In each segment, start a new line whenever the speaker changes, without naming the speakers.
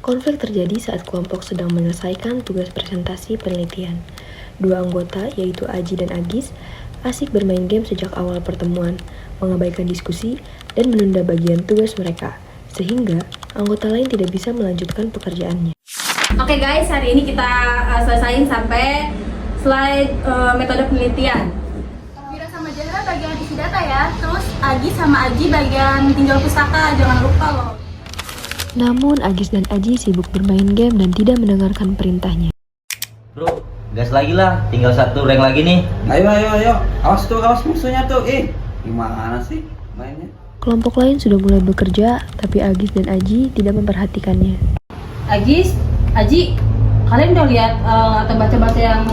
Konflik terjadi saat kelompok sedang menyelesaikan tugas presentasi penelitian. Dua anggota, yaitu Aji dan Agis, asik bermain game sejak awal pertemuan, mengabaikan diskusi, dan menunda bagian tugas mereka, sehingga anggota lain tidak bisa melanjutkan pekerjaannya.
Oke guys, hari ini kita selesain sampai slide metode penelitian.
Vira sama Zahra bagian isi data ya, terus Agis sama Aji bagian tinjau pustaka, jangan lupa loh.
Namun Agis dan Aji sibuk bermain game dan tidak mendengarkan perintahnya.
Bro, gas lagi lah, tinggal satu rank lagi nih.
Ayo, awas musuhnya tuh. Gimana sih mainnya?
Kelompok lain sudah mulai bekerja, tapi Agis dan Aji tidak memperhatikannya.
Agis, Aji, kalian udah lihat atau baca-baca yang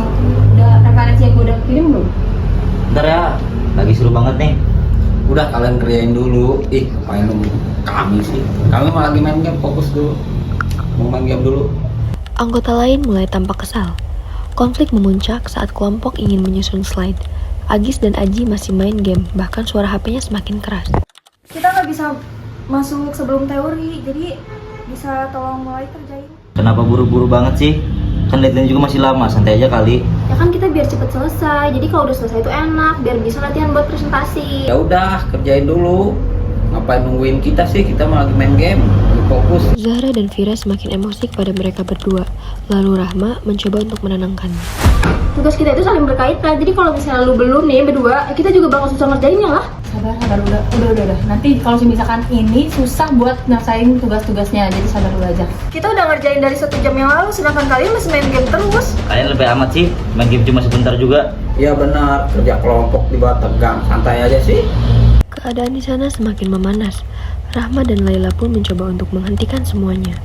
referensi yang gue udah kirim belum?
Bentar ya, lagi seru banget nih.
Udah kalian kerjain dulu. Ngapain lu kami sih? Kami malah lagi main game, fokus dulu. Mau main game dulu.
Anggota lain mulai tampak kesal. Konflik memuncak saat kelompok ingin menyusun slide. Agis dan Aji masih main game, bahkan suara HP-nya semakin keras.
Kita nggak bisa masuk sebelum teori, jadi bisa tolong mulai kerjain.
Kenapa buru-buru banget sih? Kan deadline juga masih lama, santai aja kali.
Ya kan kita biar cepet selesai, jadi kalau udah selesai itu enak, biar bisa latihan buat presentasi.
Ya udah, kerjain dulu. Ngapain nungguin kita sih? Kita malah lagi main game. Lagi fokus.
Zahra dan Vira semakin emosi kepada mereka berdua. Lalu Rahma mencoba untuk menenangkannya.
Tugas kita itu saling berkaitan, jadi kalau misalnya lu belum nih berdua, kita juga bakal susah ngerjainnya lah.
Sabar, udah. Nanti kalau misalkan ini susah buat nyelesain tugas-tugasnya, jadi sabar dulu aja.
Kita udah ngerjain dari 1 jam yang lalu, sedangkan kalian masih main game terus.
Kalian lebih amat sih, main game cuma sebentar juga.
Ya benar, kerja kelompok dibawa tegang. Santai aja sih.
Keadaan di sana semakin memanas. Rahma dan Laila pun mencoba untuk menghentikan semuanya.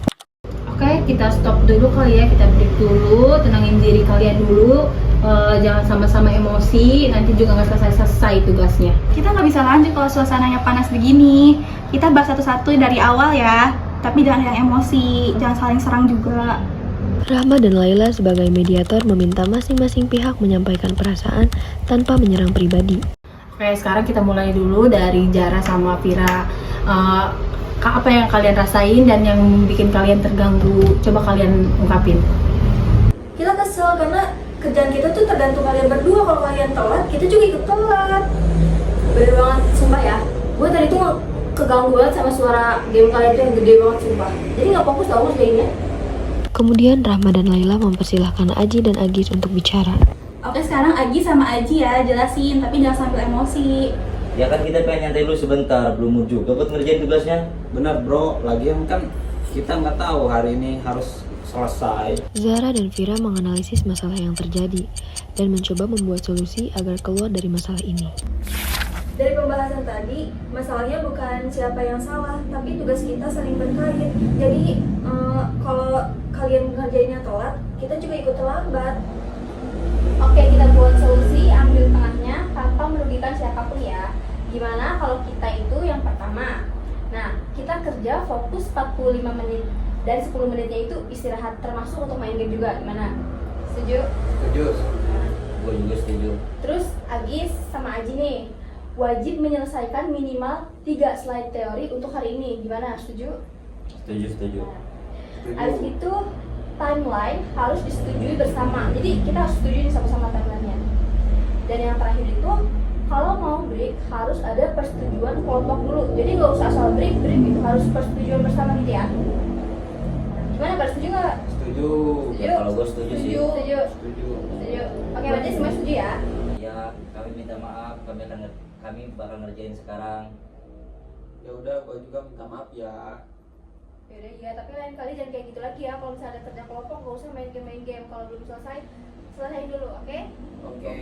Oke, kita stop dulu kali ya, kita break dulu, tenangin diri kalian dulu. Jangan sama-sama emosi, nanti juga nggak selesai tugasnya.
Kita nggak bisa lanjut kalau suasananya panas begini. Kita bahas satu-satu dari awal ya, tapi jangan yang emosi, jangan saling serang juga.
Rahma dan Laila sebagai mediator meminta masing-masing pihak menyampaikan perasaan tanpa menyerang pribadi.
Oke, sekarang kita mulai dulu dari Zahra sama Vira. Apa yang kalian rasain dan yang bikin kalian terganggu, coba kalian ungkapin.
Kita kesel karena kerjaan kita tuh tergantung kalian berdua. Kalau kalian telat, kita juga ikut telat. Bener banget, sumpah ya. Gue tadi tuh keganggu banget sama suara game kalian tuh yang gede banget, sumpah. Jadi nggak fokus tau ngerjainnya.
Kemudian Rahma dan Laila mempersilahkan Aji dan Agis untuk bicara.
Oke, sekarang Agi sama Aji ya, jelasin, tapi jangan sambil emosi.
Ya kan kita pengen nyantai dulu sebentar, belum mood juga buat ngerjain tugasnya.
Benar bro, lagian kan kita nggak tahu hari ini harus selesai.
Zahra dan Vira menganalisis masalah yang terjadi dan mencoba membuat solusi agar keluar dari masalah ini.
Dari pembahasan tadi, masalahnya bukan siapa yang salah, tapi tugas kita saling berkait. Jadi, kalau kalian ngerjainnya telat, kita juga ikut terlambat.
Oke, kita buat solusi, ambil tengahnya tanpa merugikan siapapun ya. Gimana kalau kita itu yang pertama? Nah, kita kerja fokus 45 menit. Dari 10 menitnya itu istirahat, termasuk untuk main game juga. Gimana? Setuju?
Setuju.
Gue juga setuju.
Terus Agis sama Aji nih, wajib menyelesaikan minimal 3 slide teori untuk hari ini. Gimana? Setuju?
Setuju.
Habis itu timeline harus disetujui bersama. Jadi kita harus setuju nih sama-sama timelinenya. Dan yang terakhir itu, kalau mau break harus ada persetujuan kelompok dulu. Jadi nggak usah asal break gitu, harus persetujuan bersama gitu ya. Gimana, pada setuju nggak?
Setuju.
Ya kalau gue setuju sih.
Setuju. Oke, berarti semua setuju ya?
Ya, kami minta maaf, kami bakal ngerjain sekarang.
Ya udah, gue juga minta maaf ya.
Yaudah iya, tapi lain kali jangan kayak gitu lagi ya. Kalau misalnya ada kerja kelompok, nggak usah main game. Kalau belum selesai, selesaiin dulu, oke?
Oke.